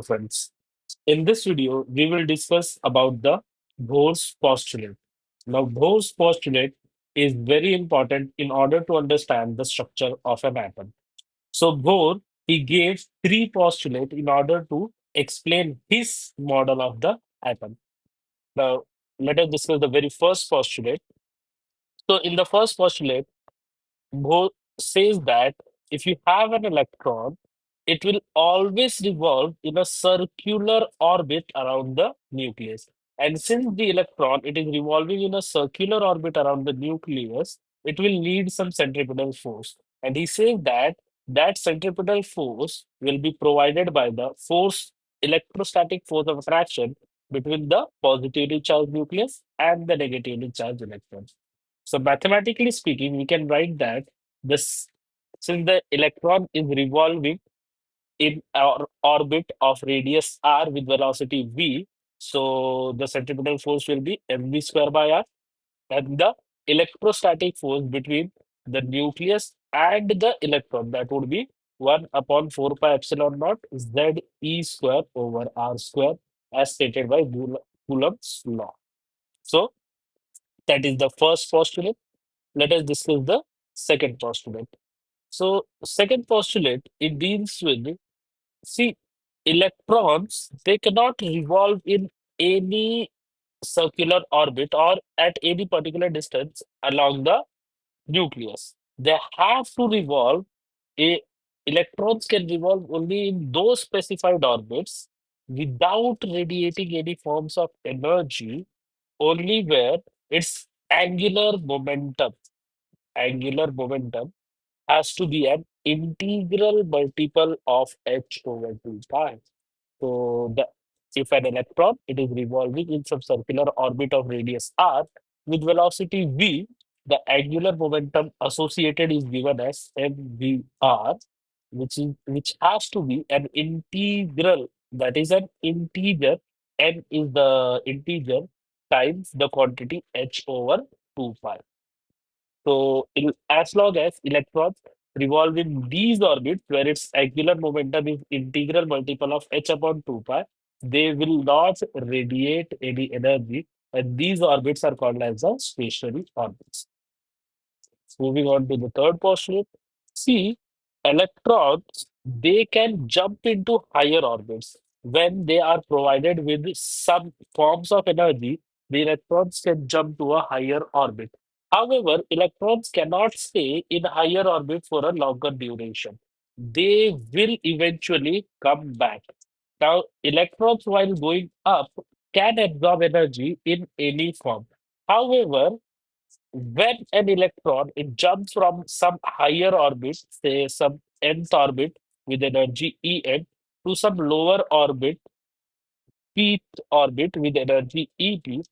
friends. In this video, we will discuss about the Bohr's postulate. Now, Bohr's postulate is very important in order to understand the structure of an atom. So, Bohr, he gave three postulates in order to explain his model of the atom. Now, let us discuss the very first postulate. So, in the first postulate, Bohr says that if you have an electron, it will always revolve in a circular orbit around the nucleus. And since the electron it is revolving in a circular orbit around the nucleus, it will need some centripetal force. And he says that that centripetal force will be provided by the force electrostatic force of attraction between the positively charged nucleus and the negatively charged electron. So mathematically speaking, we can write that this since the electron is revolving in our orbit of radius r with velocity v, so the centripetal force will be mv square by r, and the electrostatic force between the nucleus and the electron that would be 1 upon 4 pi epsilon naught z e square over r square as stated by Coulomb's law. So that is the first postulate. Let us discuss the second postulate. So, second postulate, it deals with, see, electrons, they cannot revolve in any circular orbit or at any particular distance along the nucleus. They have to revolve, a, electrons can revolve only in those specified orbits without radiating any forms of energy, only where its angular momentum has to be an integral multiple of h over 2 pi. So if an electron it is revolving in some circular orbit of radius r with velocity v, the angular momentum associated is given as mvr, which has to be an integral. That is an integer. N is the integer times the quantity h over 2 pi. So, as long as electrons revolve in these orbits where its angular momentum is integral multiple of h upon 2 pi, they will not radiate any energy, and these orbits are called as the stationary orbits. Moving on to the third postulate. See, electrons, they can jump into higher orbits when they are provided with some forms of energy. The electrons can jump to a higher orbit. However, electrons cannot stay in higher orbit for a longer duration. They will eventually come back. Now, electrons, while going up, can absorb energy in any form. However, when an electron it jumps from some higher orbit, say some nth orbit with energy En, to some lower orbit, pth orbit with energy EP,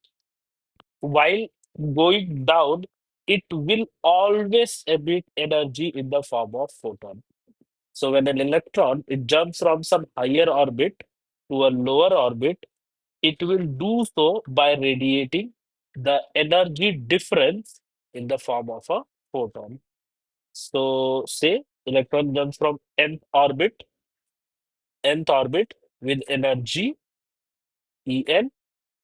while going down, it will always emit energy in the form of photon. So when an electron it jumps from some higher orbit to a lower orbit, it will do so by radiating the energy difference in the form of a photon. So, say electron jumps from nth orbit with energy En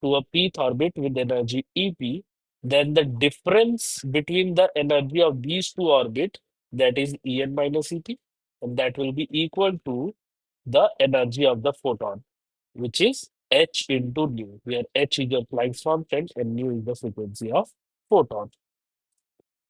to a pth orbit with energy EP, then the difference between the energy of these two orbits, that is En minus EP, and that will be equal to the energy of the photon, which is h into nu, where h is your Planck's constant and nu is the frequency of photon.